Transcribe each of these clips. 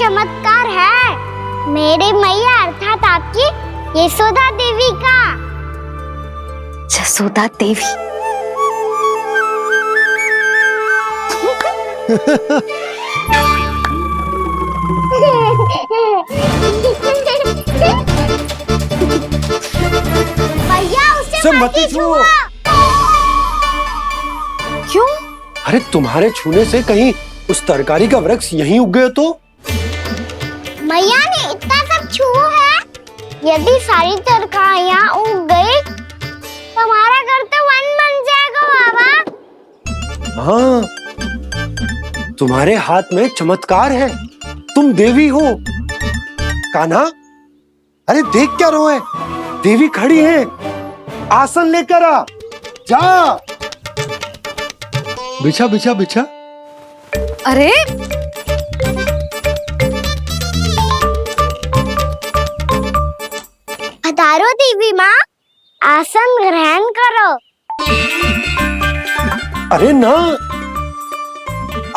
चमत्कार है मेरी मैया अर्थात आपकी यशोदा देवी का। यशोदा देवी। भैया उसे मत छुओ। क्यों? अरे तुम्हारे छूने से कहीं उस तरकारी का वृक्ष यहीं उग गए तो? मैया ने इतना सब छुआ है, यदि सारी तरकारियां उग गई तो हमारा घर तो वन बन जाएगा बाबा। हाँ, तुम्हारे हाथ में चमत्कार है, तुम देवी हो। कान्हा, अरे देख क्या रोए, देवी खड़ी है, आसन लेकर आ, जा। बिछा बिछा बिछा। अरे पधारो देवी माँ, आसन ग्रहण करो। अरे ना,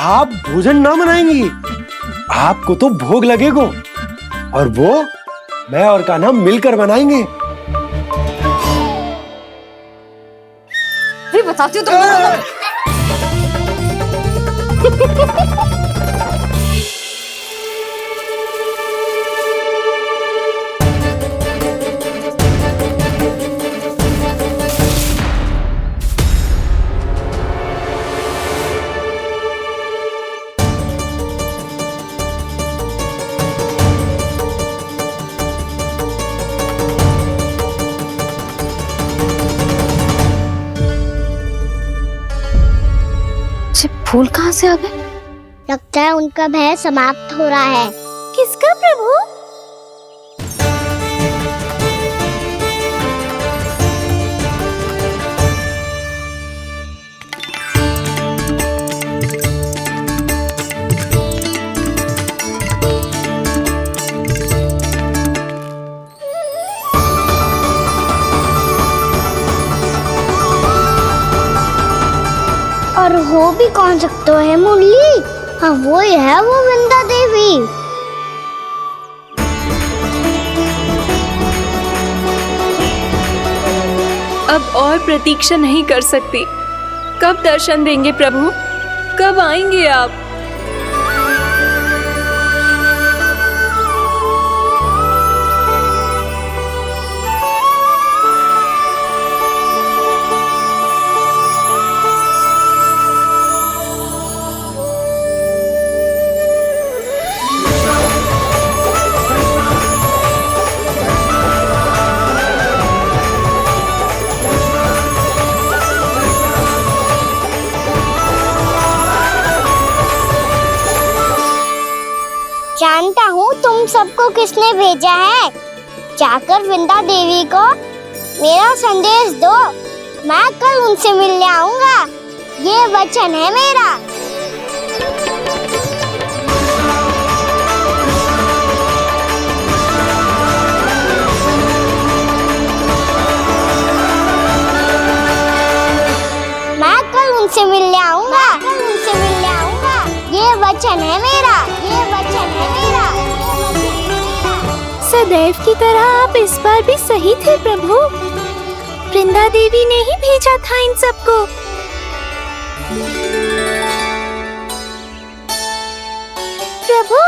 आप भोजन ना बनाएंगी, आपको तो भोग लगेगा और वो मैं और कान्हा मिलकर बनाएंगे। भी बताती हूँ तुम। फूल कहाँ से आ गए? लगता है उनका भय समाप्त हो रहा है। किसका प्रभु? और हो भी कौन सकता है मुरली? हाँ वो ही है, वो वृंदा देवी। अब और प्रतीक्षा नहीं कर सकती। कब दर्शन देंगे प्रभु? कब आएंगे आप? जानता हूँ तुम सबको किसने भेजा है। जाकर वृंदा देवी को मेरा संदेश दो, मैं कल उनसे मिलने आऊंगा, ये वचन है मेरा। मैं कल उनसे मिलने आऊंगा, ये वचन है मेरा, ये वचन है मेरा। सदैव की तरह आप इस बार भी सही थे प्रभु। वृंदा देवी ने ही भेजा था इन सबको। प्रभु,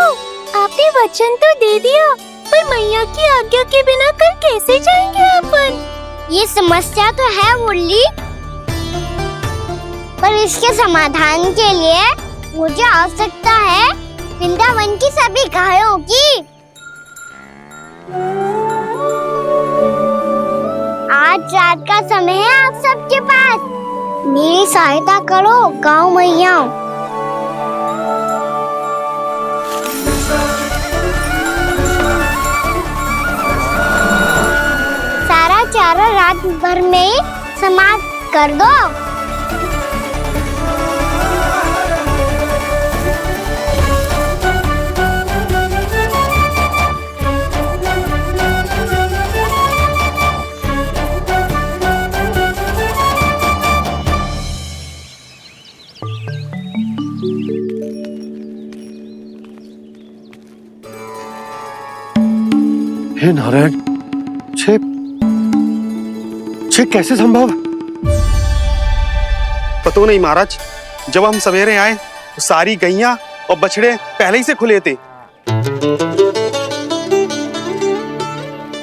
आपने वचन तो दे दिया, पर मैया की आज्ञा के बिना कल कैसे जाएंगे अपन? ये समस्या तो है मुरली, पर इसके समाधान के लिए मुझे आवश्यकता है वृंदावन की सभी गायों की। आज रात का समय है आप सबके पास, मेरी सहायता करो गाँव मैया। सारा चारा रात भर में ही समाप्त कर दो। हे नारायण, छे कैसे संभव? पता नहीं महाराज, जब हम सवेरे आए तो सारी गैया और बछड़े पहले ही से खुले थे।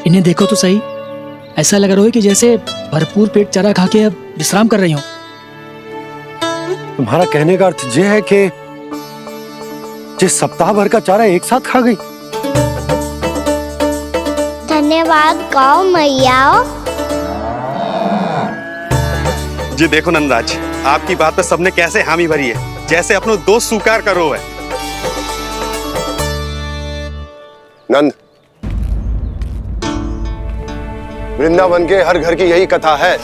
इन्हें देखो तो सही, ऐसा लग रहा है कि जैसे भरपूर पेट चारा खा के अब विश्राम कर रही हूँ। तुम्हारा कहने का अर्थ यह है कि जिस सप्ताह भर का चारा एक साथ खा गई। धन्यवाद गौ मैया। जी देखो नंदराज, आपकी बात पे सबने कैसे हामी भरी है, जैसे अपनो दोस्त स्वीकार करो है। नंद, वृंदावन के हर घर की यही कथा है।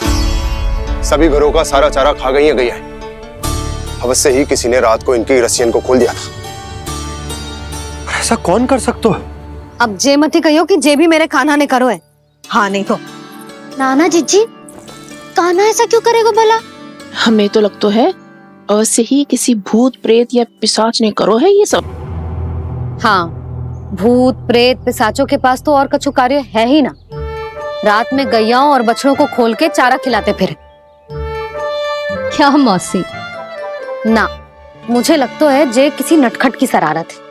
सभी घरों का सारा चारा खा गई है गैया। अवश्य ही किसी ने रात को इनकी रस्सियन को खोल दिया था। ऐसा कौन कर सकता है? अब जे मत कहियो कि जे भी मेरे कान्हा ने करो है। हाँ नहीं तो नाना जीजी, कान्हा ऐसा क्यों करेगा भला? हमें तो लगता है अवश्य ही किसी भूत प्रेत या पिशाच ने करो है ये सब। हाँ, भूत प्रेत पिशाचों के पास तो और कछु कार्य है ही ना। रात में गैयाओं और बछड़ों को खोल के चारा खिलाते फिर। क्या मौसी? ना, मुझे लगता है जे किसी नटखट की शरारत है।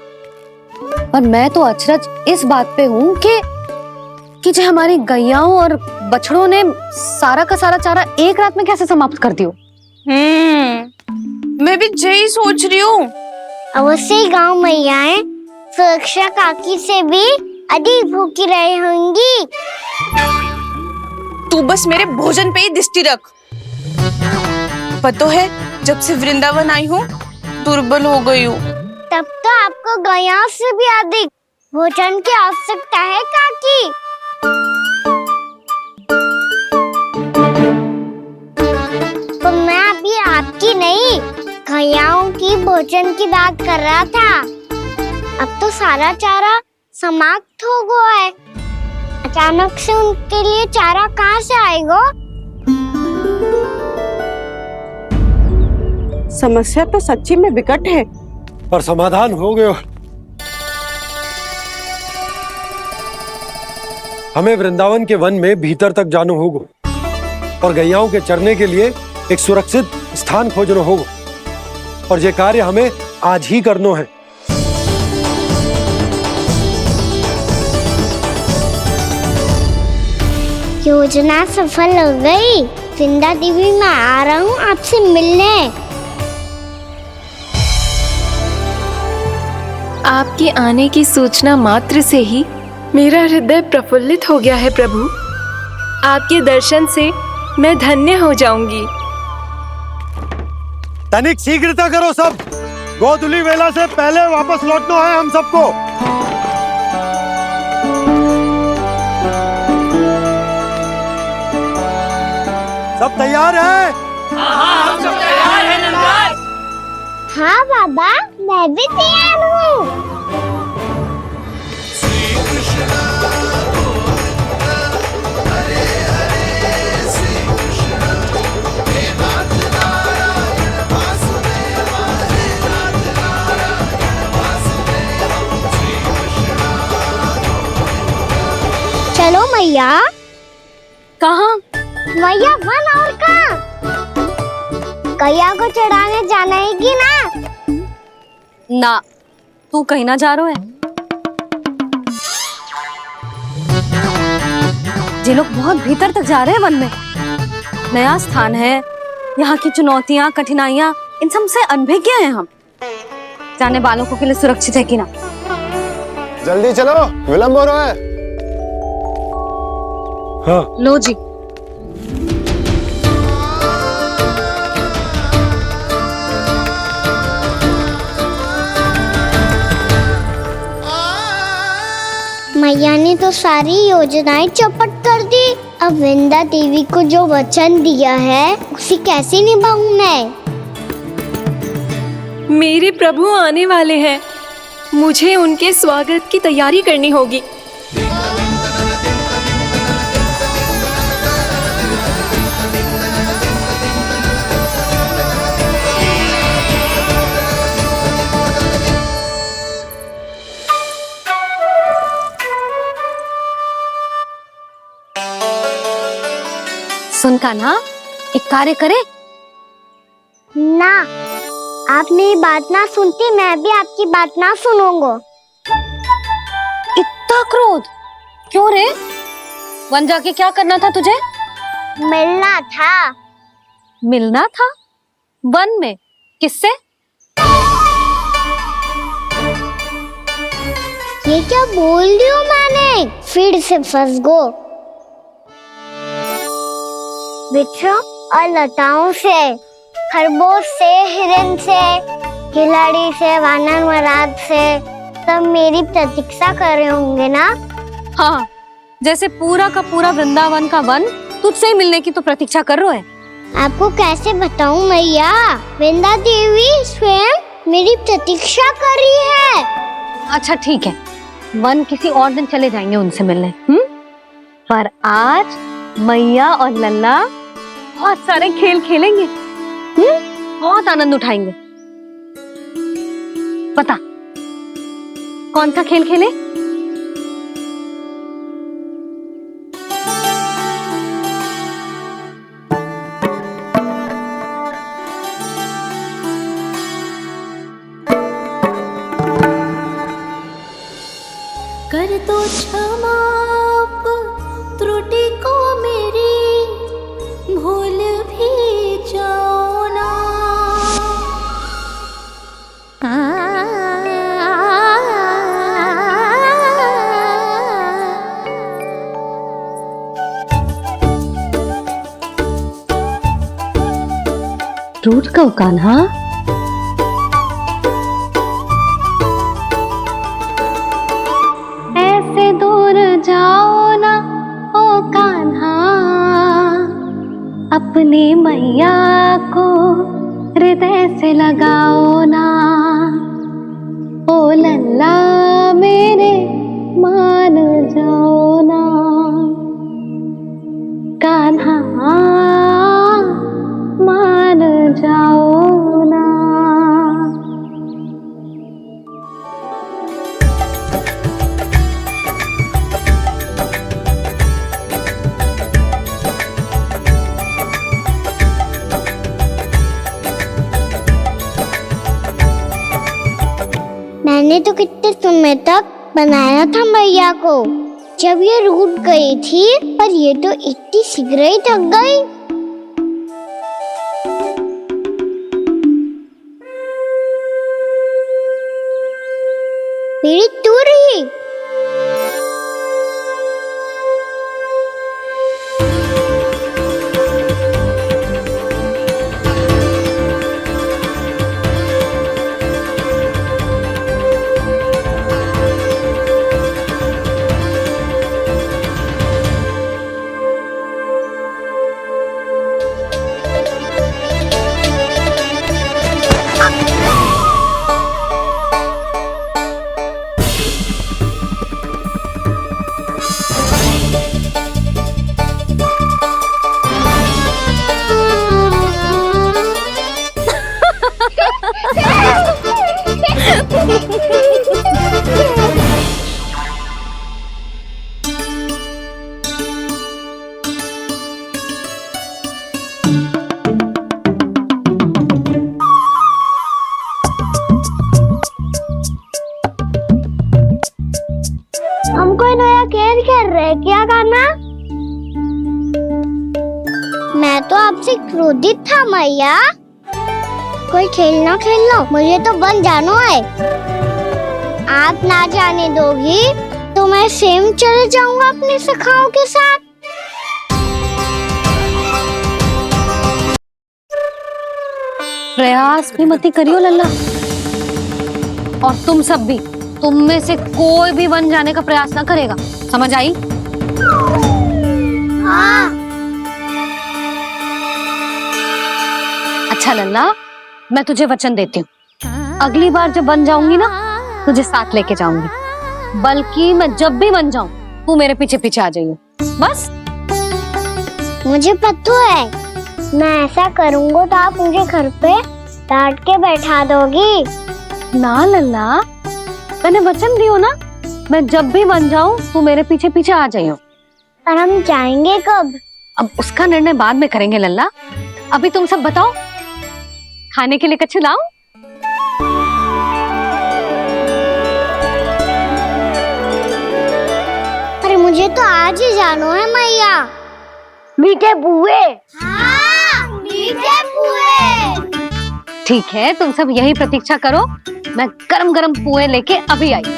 पर मैं तो अचरज इस बात पे हूँ कि जो हमारी गैयाओं और बछड़ों ने सारा का सारा चारा एक रात में कैसे समाप्त कर दियो। मैं भी यही सोच रही हूँ। अवश्य ही गाँव मैयाएं सुरक्षा काकी से भी अधिक भूखी रही होंगी। तू बस मेरे भोजन पे ही दृष्टि रख। पता है, जब से वृंदावन आई हूँ दुर्बल हो गई हूँ। तब तो आपको गैया से भी अधिक भोजन की आवश्यकता है काकी। तो मैं अभी आपकी नहीं, गैयाओं की भोजन की बात कर रहा था। अब तो सारा चारा समाप्त हो गया है। अचानक से उनके लिए चारा कहाँ से आएगा? समस्या तो सच्ची में विकट है, पर समाधान हो गयो। हमें वृंदावन के वन में भीतर तक जाना होगा और गैयाओं के चरने के लिए एक सुरक्षित स्थान खोजना होगा, और ये कार्य हमें आज ही करना है। योजना सफल हो गई। वृंदा देवी, मैं आ रहा हूँ आपसे मिलने। आपके आने की सूचना मात्र से ही मेरा हृदय प्रफुल्लित हो गया है प्रभु। आपके दर्शन से मैं धन्य हो जाऊंगी। तनिक शीघ्रता करो सब, गोधुली वेला से पहले वापस लौटना है हम सबको। सब तैयार है? हाँ बाबा, मैं भी तैयार हूँ। चलो मैया। कहाँ? मैया वन और कहाँ? गैया को चढ़ाने जाना है कि ना? ना, तू कहीं ना जा रहा है। ये लोग बहुत भीतर तक जा रहे हैं वन में। नया स्थान है, यहाँ की चुनौतियाँ कठिनाइयाँ इन सब से अनभिज्ञ हैं हम। जाने वालों के लिए सुरक्षित है कि ना? जल्दी चलो, विलंब हो रहा है। हाँ। लो जी। मैया ने तो सारी योजनाएं चौपट कर दी। अब वृंदा देवी को जो वचन दिया है उसे कैसे निभाऊं मैं? मेरे प्रभु आने वाले हैं, मुझे उनके स्वागत की तैयारी करनी होगी। सुन कान्हा, एक कार्य करे। ना, आप मेरी बात ना सुनती, मैं भी आपकी बात ना सुनूंगा। इतना क्रोध क्यों रे? वन जाके क्या करना था तुझे? मिलना था। मिलना था? वन में? किससे? ये क्या बोल रही हूँ मैंने? फिर से फंस गो। वृक्षों और लताओं से, खरगोश से, हिरन से, खिलाड़ी से, वानर महाराज से, सब मेरी प्रतीक्षा कर रहे होंगे ना? हाँ, जैसे पूरा का पूरा वृंदावन का वन तुझसे ही मिलने की तो प्रतीक्षा कर रहा है। आपको कैसे बताऊं मैया? वृंदा देवी स्वयं मेरी प्रतीक्षा कर रही है। अच्छा ठीक है, वन किसी और दिन चले जाएंगे उनसे मिलने। पर आज मैया और लल्ला बहुत सारे खेल खेलेंगे। बहुत आनंद उठाएंगे। पता कौन सा खेल खेले? कर दो क्षमा त्रुटि को मेरी, भूल भी जाओ ना। टूट कब कान्हा? ऐसे दूर जाओ ना ओ कान्हा, अपनी मैया को हृदय से लगाओ ना। ओ लल्ला मेरे मान जाओ ना, कान्हा मान जाओ ना। मैंने तो कितने समय तक बनाया था मैया को, जब ये रूठ गई थी, पर ये तो इतनी शीघ्र ही थक गई। मेरी तू रही। हमको नया खेल खेल रहे, क्या करना? मैं तो आपसे क्रोधित था मैया। कोई खेलना खेलना, मुझे तो बन जानो है। आप ना जाने दोगी तो मैं स्वयं चले जाऊंगा अपने सखाओं के साथ। प्रयास भी मत करियो लल्ला, और तुम सब भी, तुम में से कोई भी वन जाने का प्रयास ना करेगा, समझ आई? हाँ। अच्छा लल्ला, मैं तुझे वचन देती हूँ, अगली बार जब बन जाऊंगी ना, तुझे साथ लेके जाऊंगी। बल्कि मैं जब भी बन जाऊं, तू मेरे पीछे पीछे आ जाइए, बस। मुझे पता है, मैं ऐसा करूंगा तो आप मुझे घर पे डांट के बैठा दोगी। ना लल्ला, मैंने वचन दियो ना, मैं जब भी बन जाऊं तू मेरे पीछे पीछे आ जाइयो। और हम जाएंगे कब? अब उसका निर्णय बाद में करेंगे लल्ला। अभी तुम सब बताओ, खाने के लिए कछु लाऊं? अरे मुझे तो आज ही जाना है मैया। मीठे बुए। हाँ, मीठे बुए। ठीक है, तुम सब यही प्रतीक्षा करो, मैं गरम गरम पुए लेके अभी आई।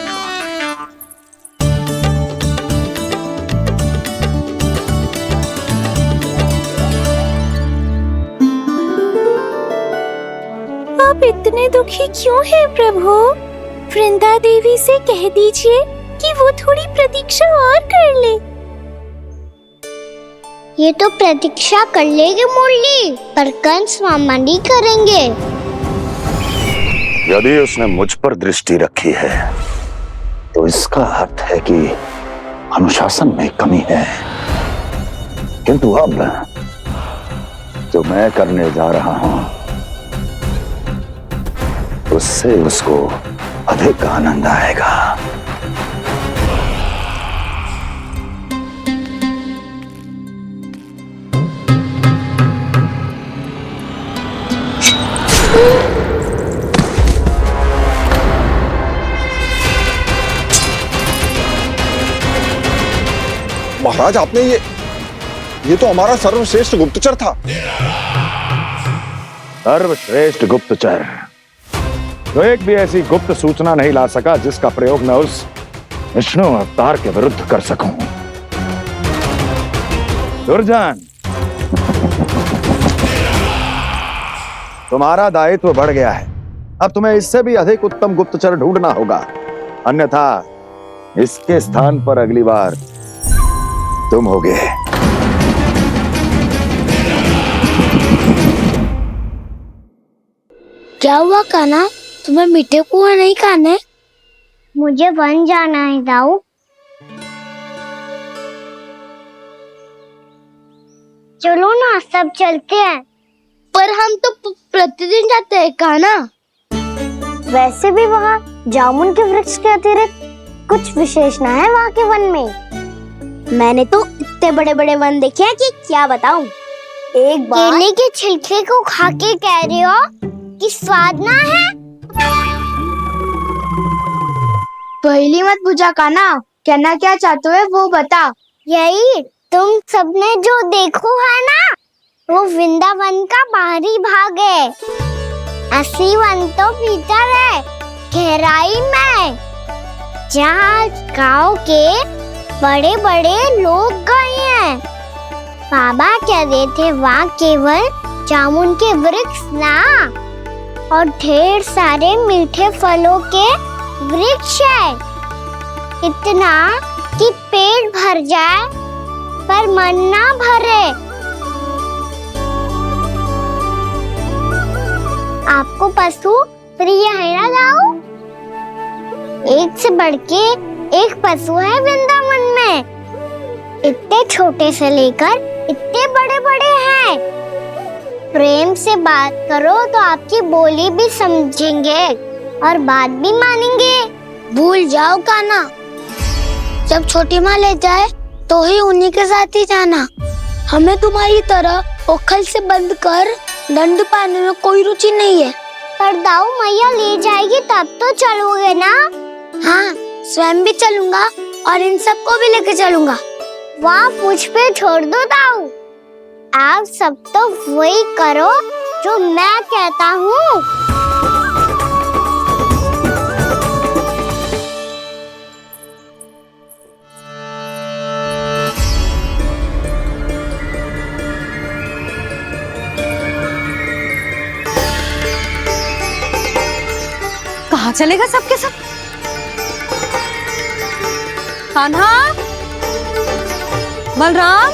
आप इतने दुखी क्यों हैं प्रभु? वृंदा देवी से कह दीजिए कि वो थोड़ी प्रतीक्षा और कर ले। ये तो प्रतीक्षा कर लेगी मुरली, पर कंस मामा नहीं करेंगे। यदि उसने मुझ पर दृष्टि रखी है तो इसका अर्थ है कि अनुशासन में कमी है। किंतु अब जो मैं करने जा रहा हूं उससे उसको अधिक आनंद आएगा। महाराज, आपने ये तो हमारा सर्वश्रेष्ठ गुप्तचर था। सर्वश्रेष्ठ गुप्तचर तो एक भी ऐसी गुप्त सूचना नहीं ला सका जिसका प्रयोग मैं उस विष्णु अवतार के विरुद्ध कर सकूं। दुर्जन, तुम्हारा दायित्व बढ़ गया है। अब तुम्हें इससे भी अधिक उत्तम गुप्तचर ढूंढना होगा, अन्यथा इसके स्थान पर अगली बार तुम होगे। क्या हुआ कान्हा, तुम्हें मीठे पुआ नहीं खाने? मुझे वन जाना है दाऊ। चलो ना, सब चलते हैं। पर हम तो प्रतिदिन जाते हैं कान्हा। वैसे भी वहाँ जामुन के वृक्ष के अतिरिक्त कुछ विशेष ना है वहाँ के वन में। मैंने तो इतने बड़े बड़े वन देखे हैं कि क्या बताऊं। एक बार केले के छिलके को खा के कह रहे हो कि स्वाद ना है? पहली मत पूछा कान्हा, कहना क्या चाहते हो वो बता। यही तुम सबने जो देखो है ना, वो वृंदावन का बाहरी भाग है। असली वन तो भीतर है, गहराई में, जहाँ गांव के बड़े बड़े लोग गए हैं। बाबा कह रहे थे वहाँ केवल जामुन के वृक्ष ना, और ढेर सारे मीठे फलों के वृक्ष है। इतना कि पेट भर जाए पर मन ना भरे। आपको पशु प्रिय है ना दाऊ? एक से बढ़ के एक पशु है वृंदावन में। इतने छोटे से लेकर इतने बड़े बड़े हैं। प्रेम से बात करो तो आपकी बोली भी समझेंगे और बात भी मानेंगे। भूल जाओ कान्हा, जब छोटी माँ ले जाए तो ही उन्हीं के साथ ही जाना। हमें तुम्हारी तरह ओखल से बंद कर दंड पाने में कोई रुचि नहीं है। पर दाऊ मैया ले जाएगी तब तो चलोगे ना? हाँ, स्वयं भी चलूंगा और इन सबको भी लेके चलूंगा। वहाँ मुझ पे छोड़ दो दाऊ। आप सब तो वही करो जो मैं कहता हूँ। कहाँ चलेगा सबके सब? कान्हा, बलराम,